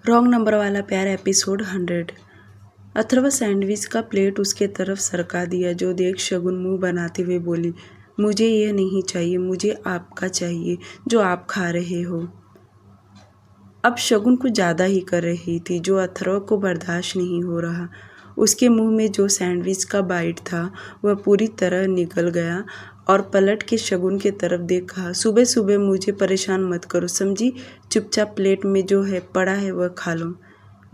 Wrong number वाला प्यार episode 100। Atharva sandwich का प्लेट उसके तरफ सरका दिया, जो देख शगुन मुंह बनाते हुए बोली, मुझे ये नहीं चाहिए, मुझे आपका चाहिए जो आप खा रहे हो। अब शगुन कुछ ज़्यादा ही कर रही थी, जो अथर्व को बर्दाश्त नहीं हो रहा। उसके मुंह में जो सैंडविच का बाइट था वह पूरी तरह निकल गया और पलट के शगुन की तरफ देखा। सुबह सुबह मुझे परेशान मत करो, समझी? चुपचाप प्लेट में जो है पड़ा है वह खा लो।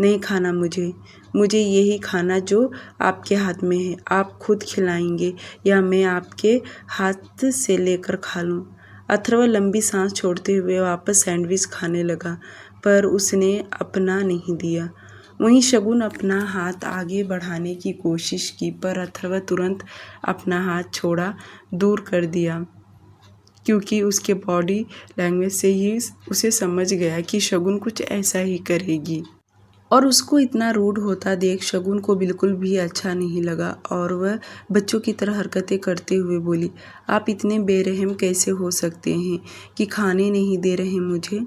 नहीं खाना मुझे यही खाना जो आपके हाथ में है। आप खुद खिलाएंगे या मैं आपके हाथ से लेकर खा लूँ? अथर्व लंबी सांस छोड़ते हुए वापस सैंडविच खाने लगा, पर उसने अपना नहीं दिया। वहीं शगुन अपना हाथ आगे बढ़ाने की कोशिश की, पर अथर्व तुरंत अपना हाथ छोड़ा दूर कर दिया, क्योंकि उसके बॉडी लैंग्वेज से ही उसे समझ गया कि शगुन कुछ ऐसा ही करेगी। और उसको इतना रूड होता देख शगुन को बिल्कुल भी अच्छा नहीं लगा और वह बच्चों की तरह हरकतें करते हुए बोली, आप इतने बेरहम कैसे हो सकते हैं कि खाने नहीं दे रहे मुझे?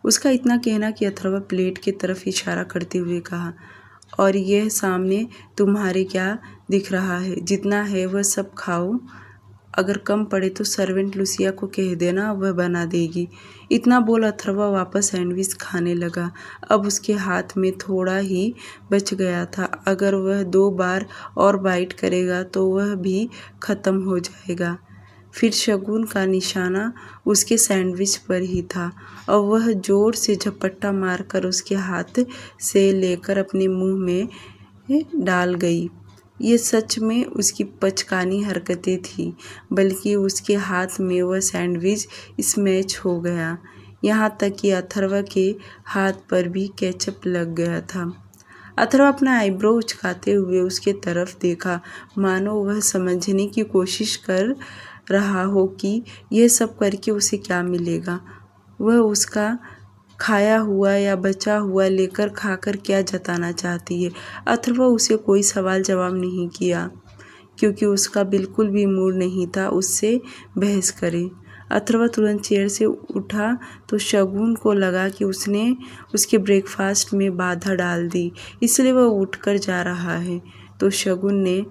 उसका इतना कहना कि अथर्व प्लेट की तरफ इशारा करते हुए कहा, और यह सामने तुम्हारे क्या दिख रहा है? जितना है वह सब खाओ। अगर कम पड़े तो सर्वेंट लुसिया को कह देना, वह बना देगी। इतना बोल अथर्व वापस सैंडविच खाने लगा। अब उसके हाथ में थोड़ा ही बच गया था। अगर वह 2 बार और बाइट करेगा तो वह भी ख़त्म हो जाएगा। फिर शगुन का निशाना उसके सैंडविच पर ही था और वह ज़ोर से झपट्टा मारकर उसके हाथ से लेकर अपने मुंह में डाल गई। ये सच में उसकी बचकानी हरकतें थी, बल्कि उसके हाथ में वह सैंडविच स्मैश हो गया, यहाँ तक कि अथर्व के हाथ पर भी केचप लग गया था। अथर्व अपना आईब्रो उचकाते हुए उसके तरफ देखा, मानो वह समझने की कोशिश कर रहा हो कि यह सब करके उसे क्या मिलेगा। वह उसका खाया हुआ या बचा हुआ लेकर खाकर क्या जताना चाहती है। अथर्व उसे कोई सवाल जवाब नहीं किया, क्योंकि उसका बिल्कुल भी मूड नहीं था उससे बहस करे। अथर्व तुरंत चेयर से उठा तो शगुन को लगा कि उसने उसके ब्रेकफास्ट में बाधा डाल दी, इसलिए वह उठकर जा रहा है। तो शगुन ने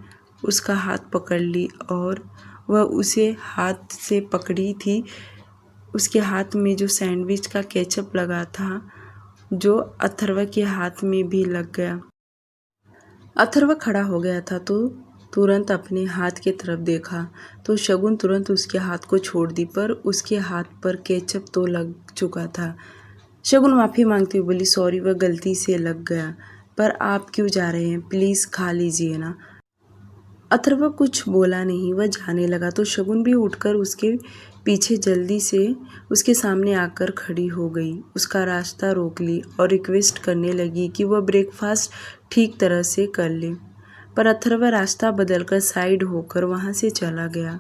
उसका हाथ पकड़ ली और वह उसे हाथ से पकड़ी थी। उसके हाथ में जो सैंडविच का केचप लगा था, जो अथर्व के हाथ में भी लग गया। अथर्व खड़ा हो गया था तो तुरंत अपने हाथ की तरफ देखा तो शगुन तुरंत उसके हाथ को छोड़ दी, पर उसके हाथ पर केचप तो लग चुका था। शगुन माफ़ी मांगती हुई बोली, सॉरी, वह गलती से लग गया। पर आप क्यों जा रहे हैं? प्लीज़ खा लीजिए ना। अथर्व कुछ बोला नहीं, वह जाने लगा तो शगुन भी उठकर उसके पीछे जल्दी से उसके सामने आकर खड़ी हो गई, उसका रास्ता रोक ली और रिक्वेस्ट करने लगी कि वह ब्रेकफास्ट ठीक तरह से कर ले। पर अथर्व रास्ता बदलकर साइड होकर वहाँ से चला गया,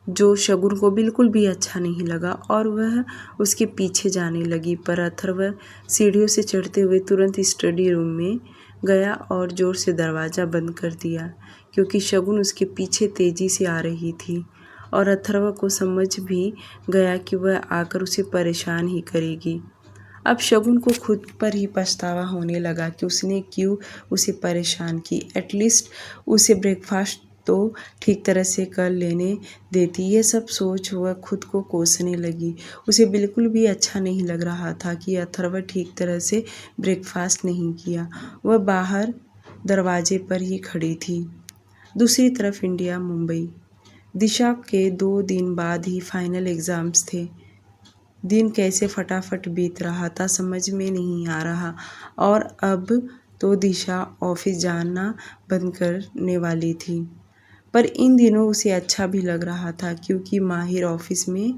जो शगुन को बिल्कुल भी अच्छा नहीं लगा और वह उसके पीछे जाने लगी। पर अथर्व सीढ़ियों से चढ़ते हुए तुरंत स्टडी रूम में गया और ज़ोर से दरवाज़ा बंद कर दिया, क्योंकि शगुन उसके पीछे तेज़ी से आ रही थी और अथर्व को समझ भी गया कि वह आकर उसे परेशान ही करेगी। अब शगुन को खुद पर ही पछतावा होने लगा कि उसने क्यों उसे परेशान की। एटलीस्ट उसे ब्रेकफास्ट तो ठीक तरह से कर लेने देती। ये सब सोच वह खुद को कोसने लगी। उसे बिल्कुल भी अच्छा नहीं लग रहा था कि अथर्व ठीक तरह से ब्रेकफास्ट नहीं किया। वह बाहर दरवाजे पर ही खड़ी थी। दूसरी तरफ इंडिया, मुंबई। दिशा के 2 दिन बाद ही फाइनल एग्ज़ाम्स थे। दिन कैसे फटाफट बीत रहा था समझ में नहीं आ रहा, और अब तो दिशा ऑफिस जाना बंद करने वाली थी। पर इन दिनों उसे अच्छा भी लग रहा था, क्योंकि माहिर ऑफिस में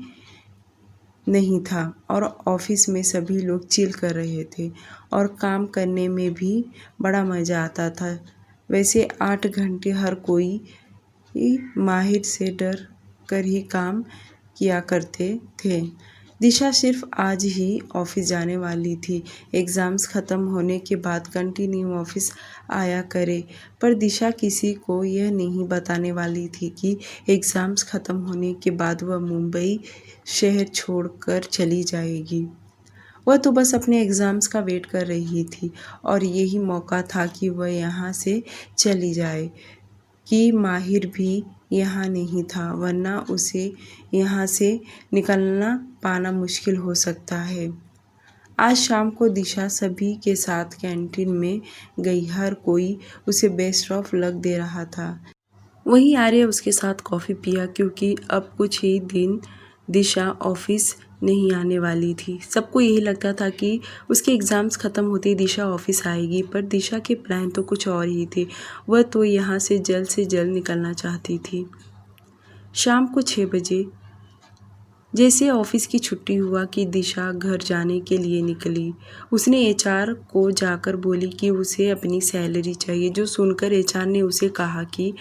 नहीं था और ऑफिस में सभी लोग चिल कर रहे थे और काम करने में भी बड़ा मज़ा आता था। वैसे 8 घंटे हर कोई माहिर से डर कर ही काम किया करते थे। दिशा सिर्फ आज ही ऑफिस जाने वाली थी। एग्ज़ाम्स ख़त्म होने के बाद कंटिन्यू ऑफिस आया करे, पर दिशा किसी को यह नहीं बताने वाली थी कि एग्ज़ाम्स ख़त्म होने के बाद वह मुंबई शहर छोड़कर चली जाएगी। वह तो बस अपने एग्ज़ाम्स का वेट कर रही थी और यही मौका था कि वह यहाँ से चली जाए, कि माहिर भी यहाँ नहीं था, वरना उसे यहाँ से निकलना पाना मुश्किल हो सकता है। आज शाम को दिशा सभी के साथ कैंटीन में गई। हर कोई उसे बेस्ट ऑफ लक दे रहा था। वहीं आर्या उसके साथ कॉफ़ी पिया, क्योंकि अब कुछ ही दिन दिशा ऑफिस नहीं आने वाली थी। सबको यही लगता था कि उसके एग्ज़ाम्स ख़त्म होते ही दिशा ऑफिस आएगी, पर दिशा के प्लान तो कुछ और ही थे। वह तो यहाँ से जल्द निकलना चाहती थी। शाम को 6 बजे जैसे ऑफिस की छुट्टी हुआ कि दिशा घर जाने के लिए निकली। उसने एचआर को जाकर बोली कि उसे अपनी सैलरी चाहिए, जो सुनकर एचआर ने उसे कहा कि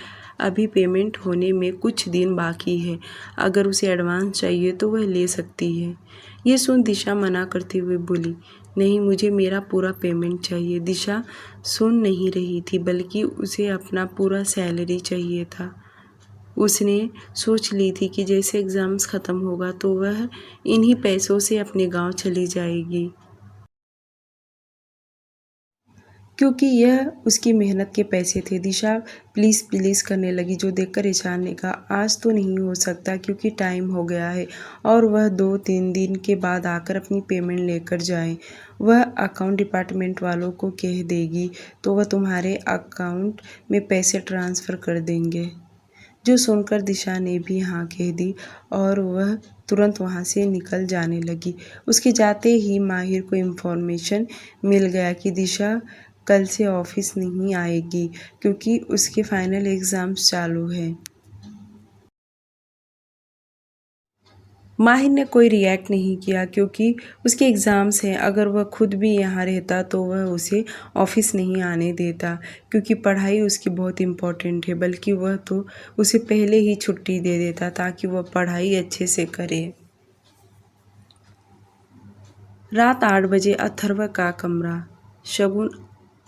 अभी पेमेंट होने में कुछ दिन बाकी है, अगर उसे एडवांस चाहिए तो वह ले सकती है। ये सुन दिशा मना करते हुए बोली, नहीं, मुझे मेरा पूरा पेमेंट चाहिए। दिशा सुन नहीं रही थी, बल्कि उसे अपना पूरा सैलरी चाहिए था। उसने सोच ली थी कि जैसे एग्ज़ाम्स ख़त्म होगा तो वह इन्हीं पैसों से अपने गांव चली जाएगी, क्योंकि यह उसकी मेहनत के पैसे थे। दिशा प्लीज़ प्लीज़ करने लगी, जो देखकर एचआर ने कहा, आज तो नहीं हो सकता क्योंकि टाइम हो गया है और वह 2-3 दिन के बाद आकर अपनी पेमेंट लेकर जाए। वह अकाउंट डिपार्टमेंट वालों को कह देगी तो वह तुम्हारे अकाउंट में पैसे ट्रांसफ़र कर देंगे। जो सुनकर दिशा ने भी हाँ कह दी और वह तुरंत वहाँ से निकल जाने लगी। उसके जाते ही माहिर को इन्फॉर्मेशन मिल गया कि दिशा कल से ऑफिस नहीं आएगी, क्योंकि उसके फाइनल एग्ज़ाम्स चालू हैं। माहिर ने कोई रिएक्ट नहीं किया, क्योंकि उसके एग्ज़ाम्स हैं। अगर वह खुद भी यहाँ रहता तो वह उसे ऑफिस नहीं आने देता, क्योंकि पढ़ाई उसकी बहुत इम्पोर्टेंट है, बल्कि वह तो उसे पहले ही छुट्टी दे देता ताकि वह पढ़ाई अच्छे से करे। रात 8 बजे अथर्व का कमरा। शगुन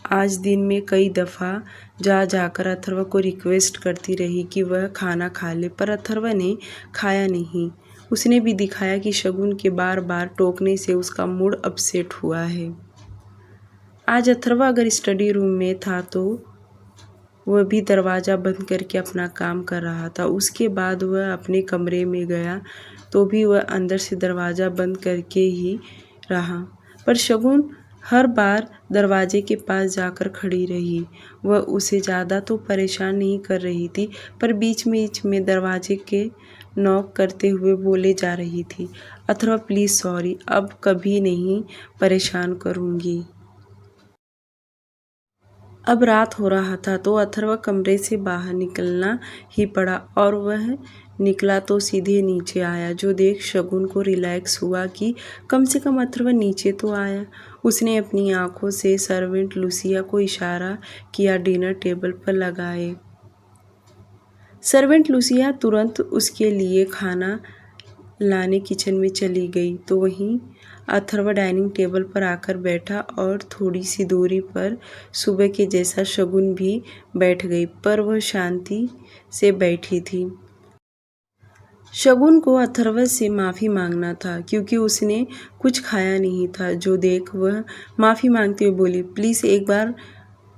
आज दिन में कई दफ़ा जाकर अथर्व को रिक्वेस्ट करती रही कि वह खाना खा ले, पर अथर्व ने खाया नहीं। उसने भी दिखाया कि शगुन के बार बार टोकने से उसका मूड अपसेट हुआ है। आज अथर्व अगर स्टडी रूम में था तो वह भी दरवाज़ा बंद करके अपना काम कर रहा था। उसके बाद वह अपने कमरे में गया तो भी वह अंदर से दरवाज़ा बंद करके ही रहा, पर शगुन हर बार दरवाजे के पास जाकर खड़ी रही। वह उसे ज़्यादा तो परेशान नहीं कर रही थी, पर बीच में दरवाजे के नॉक करते हुए बोले जा रही थी, अथर्व प्लीज़ सॉरी, अब कभी नहीं परेशान करूँगी। अब रात हो रहा था तो अथर्व कमरे से बाहर निकलना ही पड़ा, और वह निकला तो सीधे नीचे आया, जो देख शगुन को रिलैक्स हुआ कि कम से कम अथर्व नीचे तो आया। उसने अपनी आंखों से सर्वेंट लूसिया को इशारा किया डिनर टेबल पर लगाए। सर्वेंट लूसिया तुरंत उसके लिए खाना लाने किचन में चली गई, तो वहीं अथर्व डाइनिंग टेबल पर आकर बैठा और थोड़ी सी दूरी पर सुबह के जैसा शगुन भी बैठ गई, पर वह शांति से बैठी थी। शगुन को अथर्व से माफ़ी मांगना था, क्योंकि उसने कुछ खाया नहीं था, जो देख वह माफ़ी मांगते हुए बोली, प्लीज़ एक बार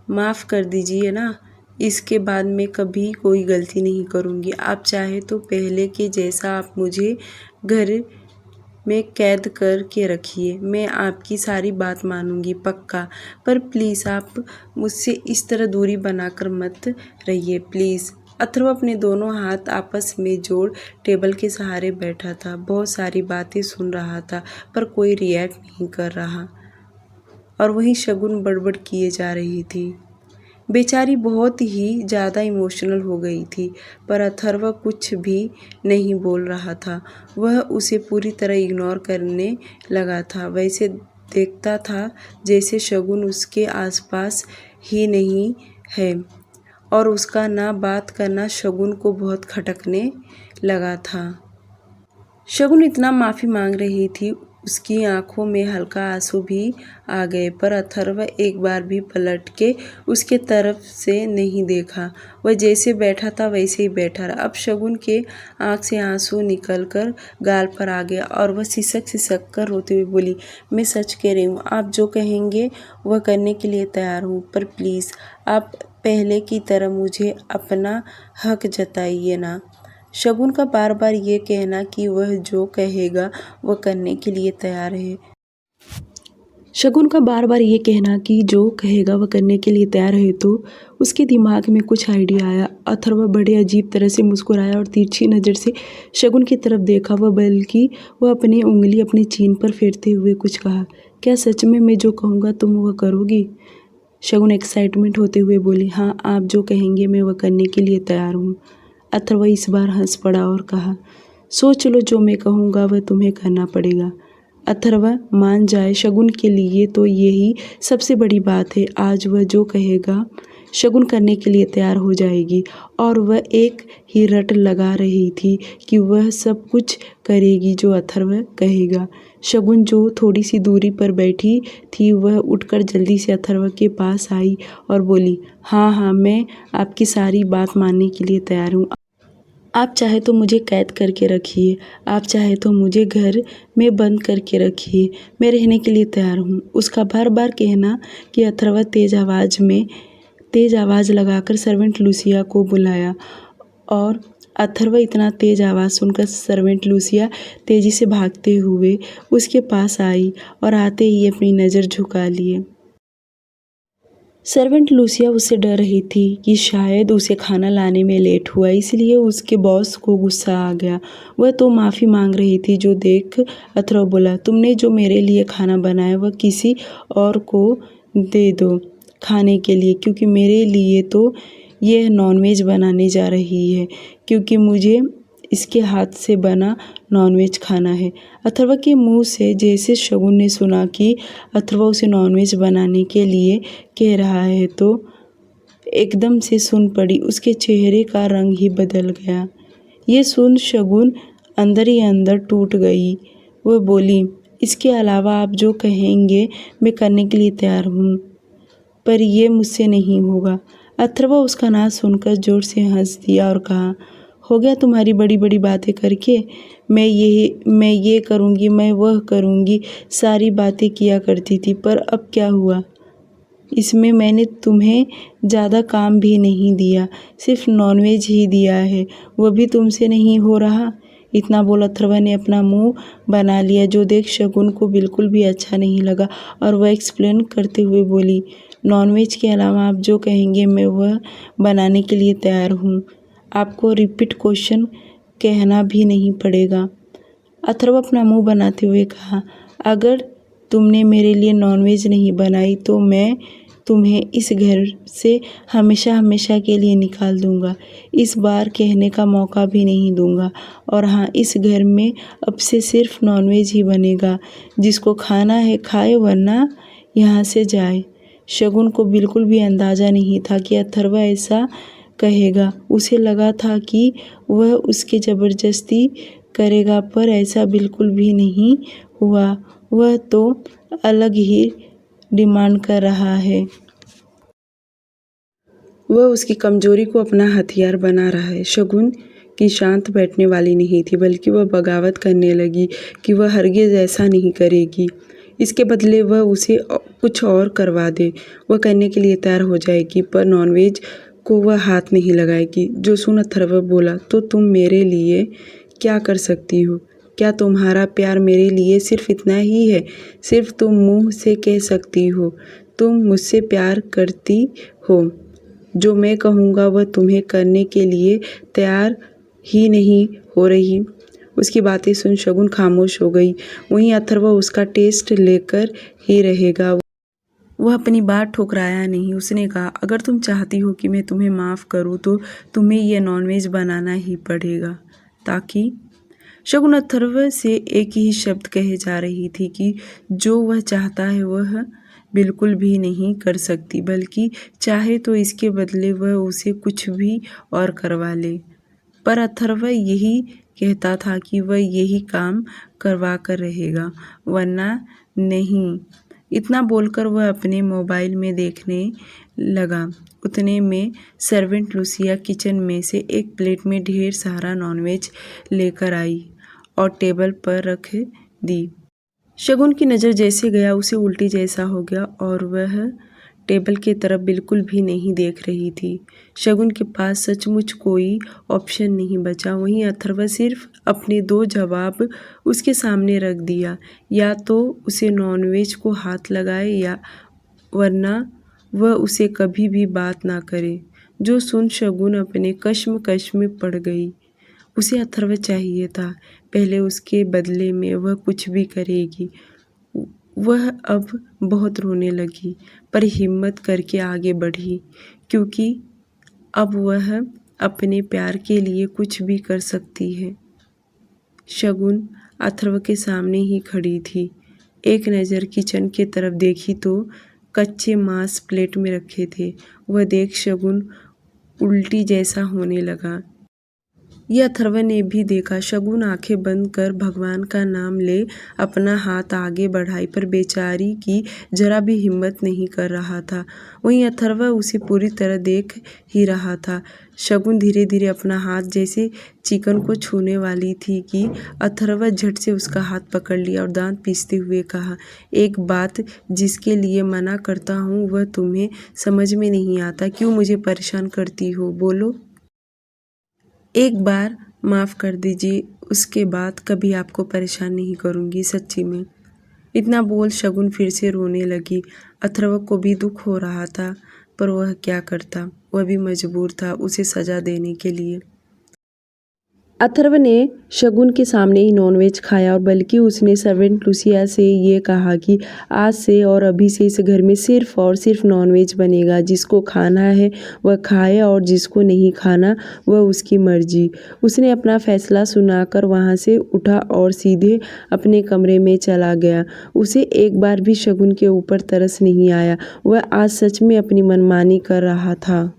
माफ़ कर दीजिए ना, इसके बाद मैं कभी कोई गलती नहीं करूँगी। आप चाहे तो पहले के जैसा आप मुझे घर में कैद करके रखिए, मैं आपकी सारी बात मानूंगी पक्का, पर प्लीज़ आप मुझसे इस तरह दूरी बनाकर मत रहिए प्लीज़। अथर्व अपने दोनों हाथ आपस में जोड़ टेबल के सहारे बैठा था, बहुत सारी बातें सुन रहा था, पर कोई रिएक्ट नहीं कर रहा, और वहीं शगुन बड़बड़ किए जा रही थी। बेचारी बहुत ही ज़्यादा इमोशनल हो गई थी, पर अथर्व कुछ भी नहीं बोल रहा था। वह उसे पूरी तरह इग्नोर करने लगा था, वैसे देखता था जैसे शगुन उसके आसपास ही नहीं है, और उसका ना बात करना शगुन को बहुत खटकने लगा था। शगुन इतना माफ़ी मांग रही थी, उसकी आंखों में हल्का आंसू भी आ गए, पर अथर्व एक बार भी पलट के उसके तरफ से नहीं देखा। वह जैसे बैठा था वैसे ही बैठा रहा। अब शगुन के आंख से आंसू निकलकर गाल पर आ गया और वह सिसक सिसक कर रोते हुए बोली, मैं सच कह रही हूँ, आप जो कहेंगे वह करने के लिए तैयार हूँ, पर प्लीज़ आप पहले की तरह मुझे अपना हक जताइए ना। शगुन का बार बार ये कहना कि वह जो कहेगा वह करने के लिए तैयार है शगुन का बार बार ये कहना कि जो कहेगा वह करने के लिए तैयार है, तो उसके दिमाग में कुछ आइडिया आया। अथर्व बड़े अजीब तरह से मुस्कुराया और तिरछी नज़र से शगुन की तरफ देखा। बल्कि वह अपनी उंगली अपनी चीन पर फेरते हुए कुछ कहा, क्या सच में मैं जो कहूँगा तुम वह करोगी? शगुन एक्साइटमेंट होते हुए बोली, हाँ, आप जो कहेंगे मैं वह करने के लिए तैयार हूँ। अथर्व इस बार हंस पड़ा और कहा, सोच लो, जो मैं कहूँगा वह तुम्हें करना पड़ेगा। अथर्व मान जाए शगुन के लिए तो यही सबसे बड़ी बात है। आज वह जो कहेगा शगुन करने के लिए तैयार हो जाएगी और वह एक ही रट लगा रही थी कि वह सब कुछ करेगी जो अथर्व कहेगा। शगुन जो थोड़ी सी दूरी पर बैठी थी वह उठकर जल्दी से अथर्व के पास आई और बोली, हाँ हाँ, मैं आपकी सारी बात मानने के लिए तैयार हूँ। आप चाहे तो मुझे कैद करके रखिए, आप चाहे तो मुझे घर में बंद करके रखिए, मैं रहने के लिए तैयार हूँ। उसका बार बार कहना कि अथर्व तेज़ आवाज़ लगाकर सर्वेंट लूसिया को बुलाया और अथर्व इतना तेज़ आवाज़ सुनकर सर्वेंट लूसिया तेज़ी से भागते हुए उसके पास आई और आते ही अपनी नज़र झुका लिए। सर्वेंट लूसिया उससे डर रही थी कि शायद उसे खाना लाने में लेट हुआ, इसलिए उसके बॉस को गुस्सा आ गया। वह तो माफ़ी मांग रही थी, जो देख अथर्व बोला, तुमने जो मेरे लिए खाना बनाया वह किसी और को दे दो खाने के लिए, क्योंकि मेरे लिए तो यह नॉनवेज बनाने जा रही है, क्योंकि मुझे इसके हाथ से बना नॉनवेज खाना है। अथर्व के मुंह से जैसे शगुन ने सुना कि अथर्व उसे नॉनवेज बनाने के लिए कह रहा है तो एकदम से सुन पड़ी। उसके चेहरे का रंग ही बदल गया। ये सुन शगुन अंदर ही अंदर टूट गई। वह बोली, इसके अलावा आप जो कहेंगे मैं करने के लिए तैयार हूँ, पर यह मुझसे नहीं होगा। अथर्व उसका नाम सुनकर जोर से हंस दिया और कहा, हो गया तुम्हारी बड़ी बड़ी बातें करके, मैं ये करूँगी, मैं वह करूँगी, सारी बातें किया करती थी, पर अब क्या हुआ? इसमें मैंने तुम्हें ज़्यादा काम भी नहीं दिया, सिर्फ नॉनवेज ही दिया है, वह भी तुमसे नहीं हो रहा। इतना बोल अथर्व ने अपना मुंह बना लिया, जो देख शगुन को बिल्कुल भी अच्छा नहीं लगा और वह एक्सप्लेन करते हुए बोली, नॉनवेज के अलावा आप जो कहेंगे मैं वह बनाने के लिए तैयार हूँ। आपको रिपीट क्वेश्चन कहना भी नहीं पड़ेगा। अथर्व अपना मुंह बनाते हुए कहा, अगर तुमने मेरे लिए नॉनवेज नहीं बनाई तो मैं तुम्हें इस घर से हमेशा हमेशा के लिए निकाल दूंगा। इस बार कहने का मौका भी नहीं दूंगा। और हाँ, इस घर में अब से सिर्फ नॉनवेज ही बनेगा। जिसको खाना है खाए, वरना यहाँ से जाए। शगुन को बिल्कुल भी अंदाज़ा नहीं था कि अथर्व ऐसा कहेगा। उसे लगा था कि वह उसके ज़बरदस्ती करेगा, पर ऐसा बिल्कुल भी नहीं हुआ। वह तो अलग ही डिमांड कर रहा है। वह उसकी कमजोरी को अपना हथियार बना रहा है। शगुन की शांत बैठने वाली नहीं थी, बल्कि वह बगावत करने लगी कि वह हरगिज़ ऐसा नहीं करेगी। इसके बदले वह उसे कुछ और करवा दे। वह करने के लिए तैयार हो जाएगी, पर नॉनवेज को वह हाथ नहीं लगाएगी। जो सुन अथर्व बोला, तो तुम मेरे लिए क्या कर सकती हो? क्या तुम्हारा प्यार मेरे लिए सिर्फ इतना ही है? सिर्फ तुम मुंह से कह सकती हो तुम मुझसे प्यार करती हो। जो मैं कहूँगा वह तुम्हें करने के लिए तैयार ही नहीं हो रही। उसकी बातें सुन शगुन खामोश हो गई। वहीं अथर्व उसका टेस्ट लेकर ही रहेगा। वह अपनी बात ठुकराया नहीं। उसने कहा, अगर तुम चाहती हो कि मैं तुम्हें माफ़ करूं तो तुम्हें यह नॉनवेज बनाना ही पड़ेगा। ताकि शगुन अथर्व से एक ही शब्द कहे जा रही थी कि जो वह चाहता है वह बिल्कुल भी नहीं कर सकती, बल्कि चाहे तो इसके बदले वह उसे कुछ भी और करवा ले। पर अथर्व यही कहता था कि वह यही काम करवा कर रहेगा, वरना नहीं। इतना बोलकर वह अपने मोबाइल में देखने लगा। उतने में सर्वेंट लूसिया किचन में से एक प्लेट में ढेर सारा नॉनवेज लेकर आई और टेबल पर रख दी। शगुन की नज़र जैसे गया उसे उल्टी जैसा हो गया और वह टेबल की तरफ बिल्कुल भी नहीं देख रही थी। शगुन के पास सचमुच कोई ऑप्शन नहीं बचा। वहीं अथर्व सिर्फ अपने 2 जवाब उसके सामने रख दिया, या तो उसे नॉनवेज को हाथ लगाए या वरना वह उसे कभी भी बात ना करे। जो सुन शगुन अपने कश्मकश में पड़ गई। उसे अथर्व चाहिए था, पहले उसके बदले में वह कुछ भी करेगी। वह अब बहुत रोने लगी, पर हिम्मत करके आगे बढ़ी, क्योंकि अब वह अपने प्यार के लिए कुछ भी कर सकती है। शगुन अथर्व के सामने ही खड़ी थी। एक नज़र किचन की तरफ देखी तो कच्चे मांस प्लेट में रखे थे। वह देख शगुन उल्टी जैसा होने लगा। यह अथर्व ने भी देखा। शगुन आंखें बंद कर भगवान का नाम ले अपना हाथ आगे बढ़ाई, पर बेचारी की जरा भी हिम्मत नहीं कर रहा था। वहीं अथर्व उसे पूरी तरह देख ही रहा था। शगुन धीरे धीरे अपना हाथ जैसे चिकन को छूने वाली थी कि अथर्व झट से उसका हाथ पकड़ लिया और दांत पीसते हुए कहा, एक बात जिसके लिए मना करता हूँ वह तुम्हें समझ में नहीं आता। क्यों मुझे परेशान करती हो, बोलो। एक बार माफ़ कर दीजिए, उसके बाद कभी आपको परेशान नहीं करूँगी, सच्ची में। इतना बोल शगुन फिर से रोने लगी। अथर्व को भी दुख हो रहा था, पर वह क्या करता। वह भी मजबूर था उसे सज़ा देने के लिए। अथर्व ने शगुन के सामने ही नॉनवेज खाया और बल्कि उसने सर्वेंट लूसिया से ये कहा कि आज से और अभी से इस घर में सिर्फ और सिर्फ नॉनवेज बनेगा। जिसको खाना है वह खाए और जिसको नहीं खाना वह उसकी मर्जी। उसने अपना फैसला सुनाकर वहाँ से उठा और सीधे अपने कमरे में चला गया। उसे एक बार भी शगुन के ऊपर तरस नहीं आया। वह आज सच में अपनी मनमानी कर रहा था।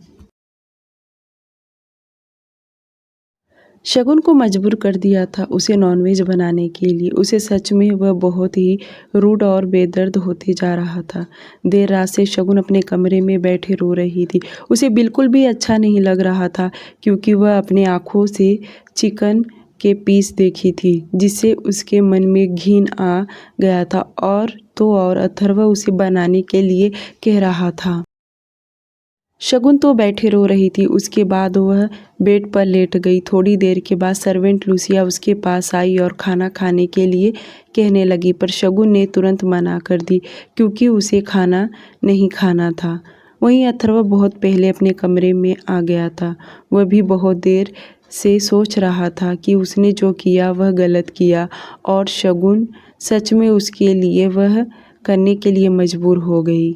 शगुन को मजबूर कर दिया था उसे नॉनवेज बनाने के लिए। उसे सच में वह बहुत ही रूड और बेदर्द होते जा रहा था। देर रात से शगुन अपने कमरे में बैठे रो रही थी। उसे बिल्कुल भी अच्छा नहीं लग रहा था, क्योंकि वह अपने आँखों से चिकन के पीस देखी थी, जिससे उसके मन में घिन आ गया था। और तो और अथर्व उसे बनाने के लिए कह रहा था। शगुन तो बैठे रो रही थी। उसके बाद वह बेड पर लेट गई। थोड़ी देर के बाद सर्वेंट लूसिया उसके पास आई और खाना खाने के लिए कहने लगी, पर शगुन ने तुरंत मना कर दी, क्योंकि उसे खाना नहीं खाना था। वहीं अथर्व बहुत पहले अपने कमरे में आ गया था। वह भी बहुत देर से सोच रहा था कि उसने जो किया वह गलत किया, और शगुन सच में उसके लिए वह करने के लिए मजबूर हो गई।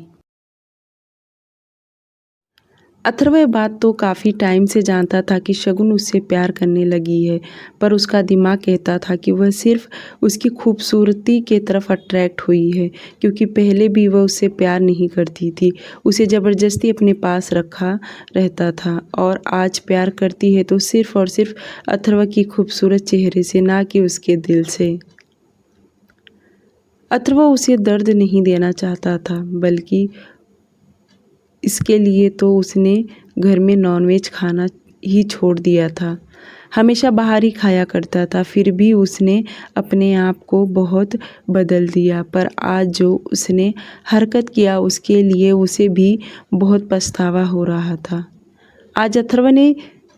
अथर्व यह बात तो काफ़ी टाइम से जानता था कि शगुन उससे प्यार करने लगी है, पर उसका दिमाग कहता था कि वह सिर्फ उसकी खूबसूरती के तरफ अट्रैक्ट हुई है, क्योंकि पहले भी वह उससे प्यार नहीं करती थी। उसे ज़बरदस्ती अपने पास रखा रहता था, और आज प्यार करती है तो सिर्फ और सिर्फ अथर्व की खूबसूरत चेहरे से, ना कि उसके दिल से। अथर्व उसे दर्द नहीं देना चाहता था, बल्कि इसके लिए तो उसने घर में नॉनवेज खाना ही छोड़ दिया था। हमेशा बाहर ही खाया करता था। फिर भी उसने अपने आप को बहुत बदल दिया, पर आज जो उसने हरकत किया उसके लिए उसे भी बहुत पछतावा हो रहा था। आज अथर्व ने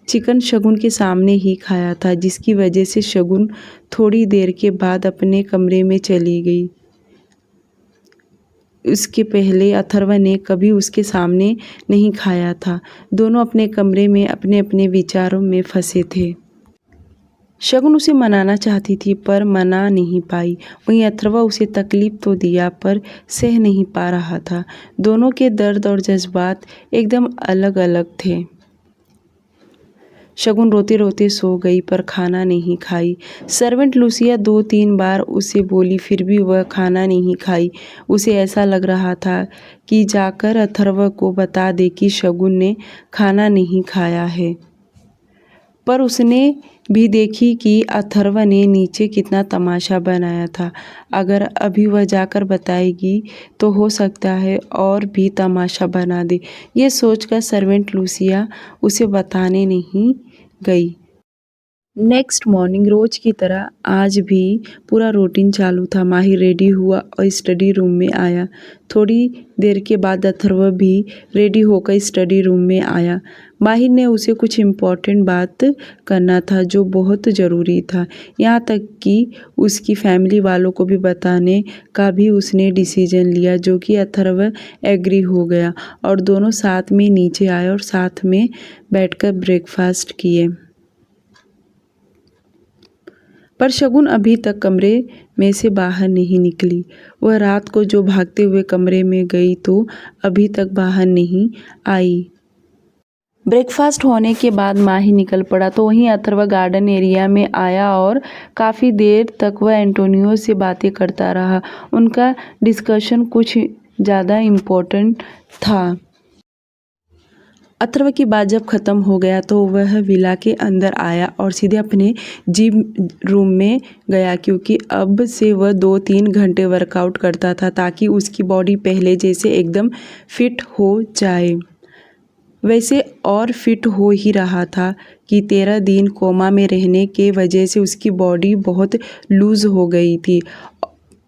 चिकन शगुन के सामने ही खाया था, जिसकी वजह से शगुन थोड़ी देर के बाद अपने कमरे में चली गई। उसके पहले अथर्व ने कभी उसके सामने नहीं खाया था। दोनों अपने कमरे में अपने अपने विचारों में फंसे थे। शगुन उसे मनाना चाहती थी, पर मना नहीं पाई। वहीं अथर्व उसे तकलीफ तो दिया, पर सह नहीं पा रहा था। दोनों के दर्द और जज्बात एकदम अलग अलग थे। शगुन रोते रोते सो गई, पर खाना नहीं खाई। सर्वेंट लूसिया 2-3 बार उसे बोली, फिर भी वह खाना नहीं खाई। उसे ऐसा लग रहा था कि जाकर अथर्व को बता दे कि शगुन ने खाना नहीं खाया है। पर उसने भी देखी कि अथर्व ने नीचे कितना तमाशा बनाया था। अगर अभी वह जाकर बताएगी तो हो सकता है और भी तमाशा बना दे। ये सोचकर सर्वेंट लूसिया उसे बताने नहीं गई। नेक्स्ट मॉर्निंग रोज की तरह आज भी पूरा रूटीन चालू था। माहिर रेडी हुआ और स्टडी रूम में आया। थोड़ी देर के बाद अथर्व भी रेडी होकर स्टडी रूम में आया। माहिर ने उसे कुछ इम्पोर्टेंट बात करना था जो बहुत ज़रूरी था। यहाँ तक कि उसकी फैमिली वालों को भी बताने का भी उसने डिसीजन लिया, जो कि अथर्व एग्री हो गया और दोनों साथ में नीचे आए और साथ में बैठकर ब्रेकफास्ट किए। पर शगुन अभी तक कमरे में से बाहर नहीं निकली। वह रात को जो भागते हुए कमरे में गई तो अभी तक बाहर नहीं आई। ब्रेकफास्ट होने के बाद माही निकल पड़ा तो वहीं अथर्व गार्डन एरिया में आया और काफ़ी देर तक वह एंटोनियो से बातें करता रहा। उनका डिस्कशन कुछ ज़्यादा इम्पोर्टेंट था। अथर्व की बात जब ख़त्म हो गया तो वह विला के अंदर आया और सीधे अपने जिम रूम में गया, क्योंकि अब से वह 2-3 घंटे वर्कआउट करता था ताकि उसकी बॉडी पहले जैसे एकदम फिट हो जाए। वैसे और फिट हो ही रहा था कि 13 दिन कोमा में रहने के वजह से उसकी बॉडी बहुत लूज़ हो गई थी,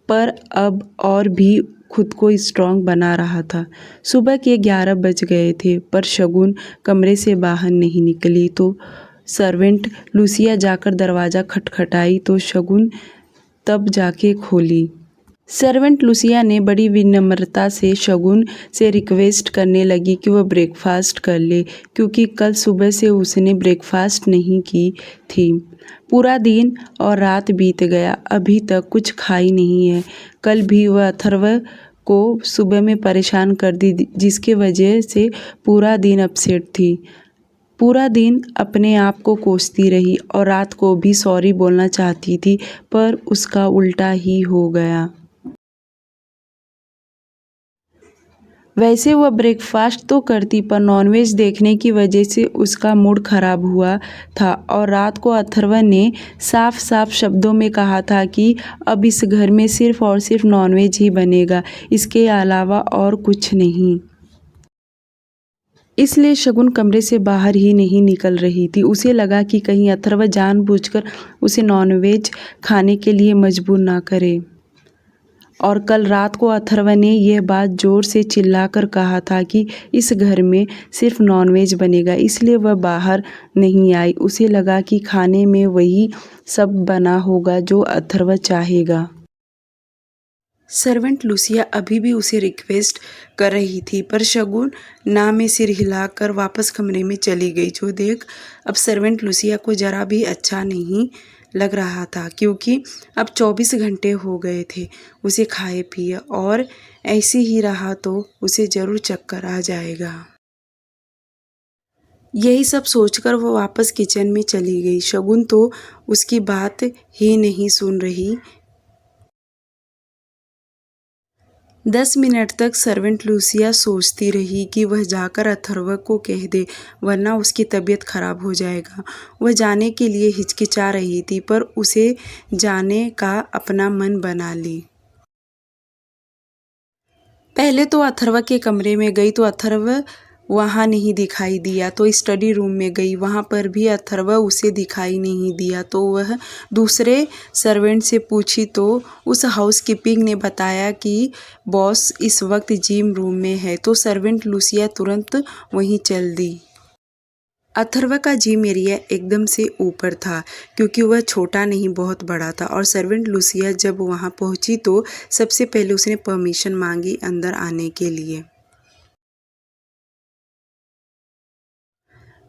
पर अब और भी खुद को स्ट्रांग बना रहा था। सुबह के 11 बज गए थे पर शगुन कमरे से बाहर नहीं निकली। तो सर्वेंट लूसिया जाकर दरवाज़ा खटखटाई तो शगुन तब जाके खोली। सर्वेंट लूसिया ने बड़ी विनम्रता से शगुन से रिक्वेस्ट करने लगी कि वह ब्रेकफास्ट कर ले, क्योंकि कल सुबह से उसने ब्रेकफास्ट नहीं की थी। पूरा दिन और रात बीत गया, अभी तक कुछ खाई नहीं है। कल भी वह अथर्व को सुबह में परेशान कर दी, जिसके वजह से पूरा दिन अपसेट थी। पूरा दिन अपने आप को कोसती रही और रात को भी सॉरी बोलना चाहती थी, पर उसका उल्टा ही हो गया। वैसे वह ब्रेकफास्ट तो करती, पर नॉनवेज देखने की वजह से उसका मूड खराब हुआ था और रात को अथर्व ने साफ साफ शब्दों में कहा था कि अब इस घर में सिर्फ और सिर्फ नॉनवेज ही बनेगा, इसके अलावा और कुछ नहीं। इसलिए शगुन कमरे से बाहर ही नहीं निकल रही थी। उसे लगा कि कहीं अथर्व जानबूझकर उसे नॉनवेज खाने के लिए मजबूर ना करे। और कल रात को अथर्व ने यह बात जोर से चिल्लाकर कहा था कि इस घर में सिर्फ नॉनवेज बनेगा, इसलिए वह बाहर नहीं आई। उसे लगा कि खाने में वही सब बना होगा जो अथर्व चाहेगा। सर्वेंट लूसिया अभी भी उसे रिक्वेस्ट कर रही थी, पर शगुन ना में सिर हिलाकर वापस कमरे में चली गई, जो देख अब सर्वेंट लूसिया को जरा भी अच्छा नहीं लग रहा था, क्योंकि अब 24 घंटे हो गए थे उसे खाए पिए, और ऐसे ही रहा तो उसे ज़रूर चक्कर आ जाएगा। यही सब सोचकर वो वापस किचन में चली गई। शगुन तो उसकी बात ही नहीं सुन रही। 10 मिनट तक सर्वेंट लूसिया सोचती रही कि वह जाकर अथर्व को कह दे, वरना उसकी तबीयत खराब हो जाएगा। वह जाने के लिए हिचकिचा रही थी, पर उसे जाने का अपना मन बना ली। पहले तो अथर्व के कमरे में गई तो अथर्व वहाँ नहीं दिखाई दिया, तो स्टडी रूम में गई, वहाँ पर भी अथर्व उसे दिखाई नहीं दिया। तो वह दूसरे सर्वेंट से पूछी तो उस हाउसकीपिंग ने बताया कि बॉस इस वक्त जिम रूम में है। तो सर्वेंट लूसिया तुरंत वहीं चल दी। अथर्व का जिम एरिया एकदम से ऊपर था, क्योंकि वह छोटा नहीं बहुत बड़ा था, और सर्वेंट लूसिया जब वहां पहुंची तो सबसे पहले उसने परमिशन मांगी अंदर आने के लिए।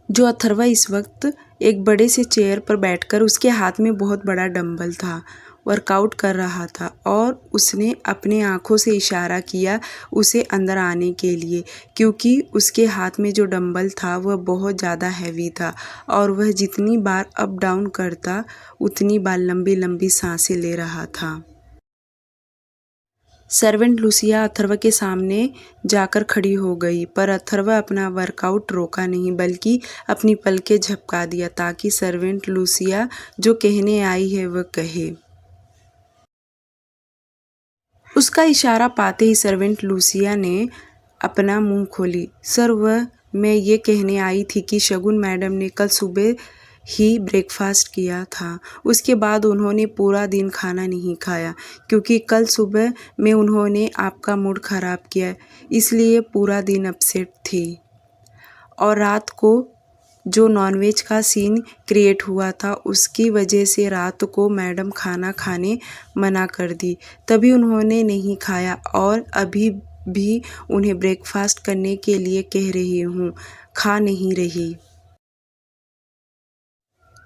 जो अथर्व इस वक्त एक बड़े से चेयर पर बैठकर उसके हाथ में बहुत बड़ा डंबल था, वर्कआउट कर रहा था, और उसने अपने आँखों से इशारा किया उसे अंदर आने के लिए, क्योंकि उसके हाथ में जो डंबल था वह बहुत ज़्यादा हैवी था और वह जितनी बार अप डाउन करता उतनी बार लंबी लंबी सांसें ले रहा था। सर्वेंट लूसिया अथर्व के सामने जाकर खड़ी हो गई, पर अथर्व अपना वर्कआउट रोका नहीं बल्कि अपनी पलकें झपका दिया ताकि सर्वेंट लूसिया जो कहने आई है वह कहे। उसका इशारा पाते ही सर्वेंट लूसिया ने अपना मुंह खोली। सर, मैं ये कहने आई थी कि शगुन मैडम ने कल सुबह ही ब्रेकफास्ट किया था। उसके बाद उन्होंने पूरा दिन खाना नहीं खाया क्योंकि कल सुबह में उन्होंने आपका मूड ख़राब किया, इसलिए पूरा दिन अपसेट थी। और रात को जो नॉनवेज का सीन क्रिएट हुआ था उसकी वजह से रात को मैडम खाना खाने मना कर दी, तभी उन्होंने नहीं खाया और अभी भी उन्हें ब्रेकफास्ट करने के लिए कह रही हूँ, खा नहीं रही।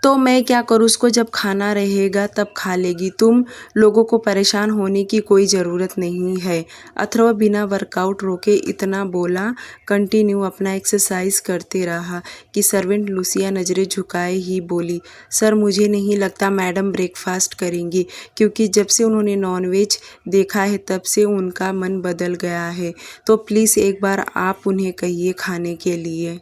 तो मैं क्या करूँ, उसको जब खाना रहेगा तब खा लेगी। तुम लोगों को परेशान होने की कोई ज़रूरत नहीं है। अथर्व बिना वर्कआउट रोके इतना बोला, कंटिन्यू अपना एक्सरसाइज करते रहा कि सर्वेंट लूसिया नज़रें झुकाए ही बोली, सर मुझे नहीं लगता मैडम ब्रेकफास्ट करेंगी क्योंकि जब से उन्होंने नॉनवेज देखा है तब से उनका मन बदल गया है। तो प्लीज़ एक बार आप उन्हें कहिए खाने के लिए।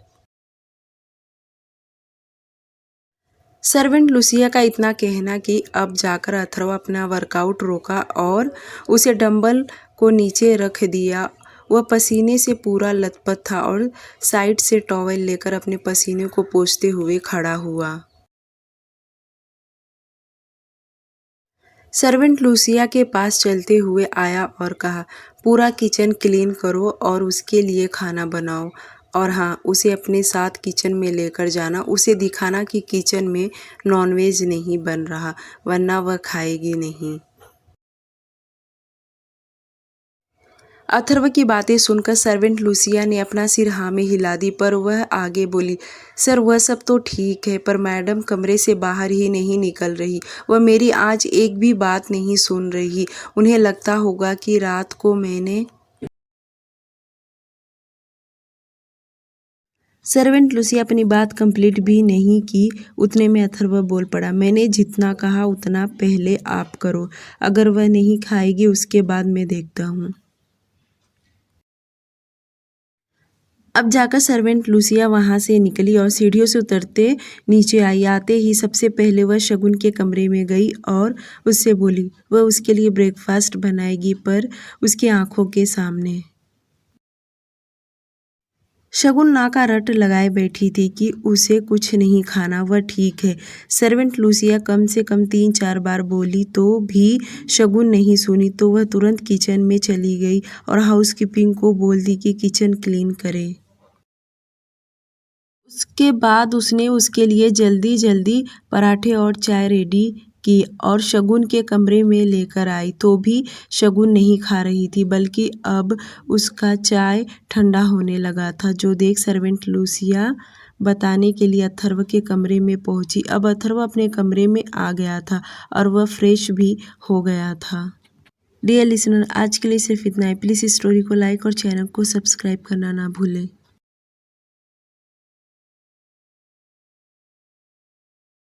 सर्वेंट लूसिया का इतना कहना कि अब जाकर अथर्व अपना वर्कआउट रोका और उसे डंबल को नीचे रख दिया। वह पसीने से पूरा लथपथ था और साइड से टॉवेल लेकर अपने पसीने को पोंछते हुए खड़ा हुआ। सर्वेंट लूसिया के पास चलते हुए आया और कहा, पूरा किचन क्लीन करो और उसके लिए खाना बनाओ, और हाँ, उसे अपने साथ किचन में लेकर जाना, उसे दिखाना कि किचन में नॉनवेज नहीं बन रहा, वरना वह खाएगी नहीं। अथर्व की बातें सुनकर सर्वेंट लूसिया ने अपना सिर हाँ में हिला दी, पर वह आगे बोली, सर वह सब तो ठीक है, पर मैडम कमरे से बाहर ही नहीं निकल रही। वह मेरी आज एक भी बात नहीं सुन रही। उन्हें लगता होगा कि रात को मैंने। सर्वेंट लूसिया अपनी बात कंप्लीट भी नहीं की, उतने में अथर्व बोल पड़ा, मैंने जितना कहा उतना पहले आप करो, अगर वह नहीं खाएगी उसके बाद मैं देखता हूँ। अब जाकर सर्वेंट लूसिया वहाँ से निकली और सीढ़ियों से उतरते नीचे आई। आते ही सबसे पहले वह शगुन के कमरे में गई और उससे बोली, वह उसके लिए ब्रेकफास्ट बनाएगी, पर उसकी आंखों के सामने शगुन ना का रट लगाए बैठी थी कि उसे कुछ नहीं खाना, वह ठीक है। सर्वेंट लूसिया कम से कम 3-4 बार बोली तो भी शगुन नहीं सुनी, तो वह तुरंत किचन में चली गई और हाउसकीपिंग को बोल दी कि किचन क्लीन करे। उसके बाद उसने उसके लिए जल्दी जल्दी पराठे और चाय रेडी की और शगुन के कमरे में लेकर आई, तो भी शगुन नहीं खा रही थी, बल्कि अब उसका चाय ठंडा होने लगा था, जो देख सर्वेंट लूसिया बताने के लिए अथर्व के कमरे में पहुंची। अब अथर्व अपने कमरे में आ गया था और वह फ्रेश भी हो गया था। डियर लिसनर, आज के लिए सिर्फ इतना ही। प्लीज़ इस स्टोरी को लाइक और चैनल को सब्सक्राइब करना ना भूलें।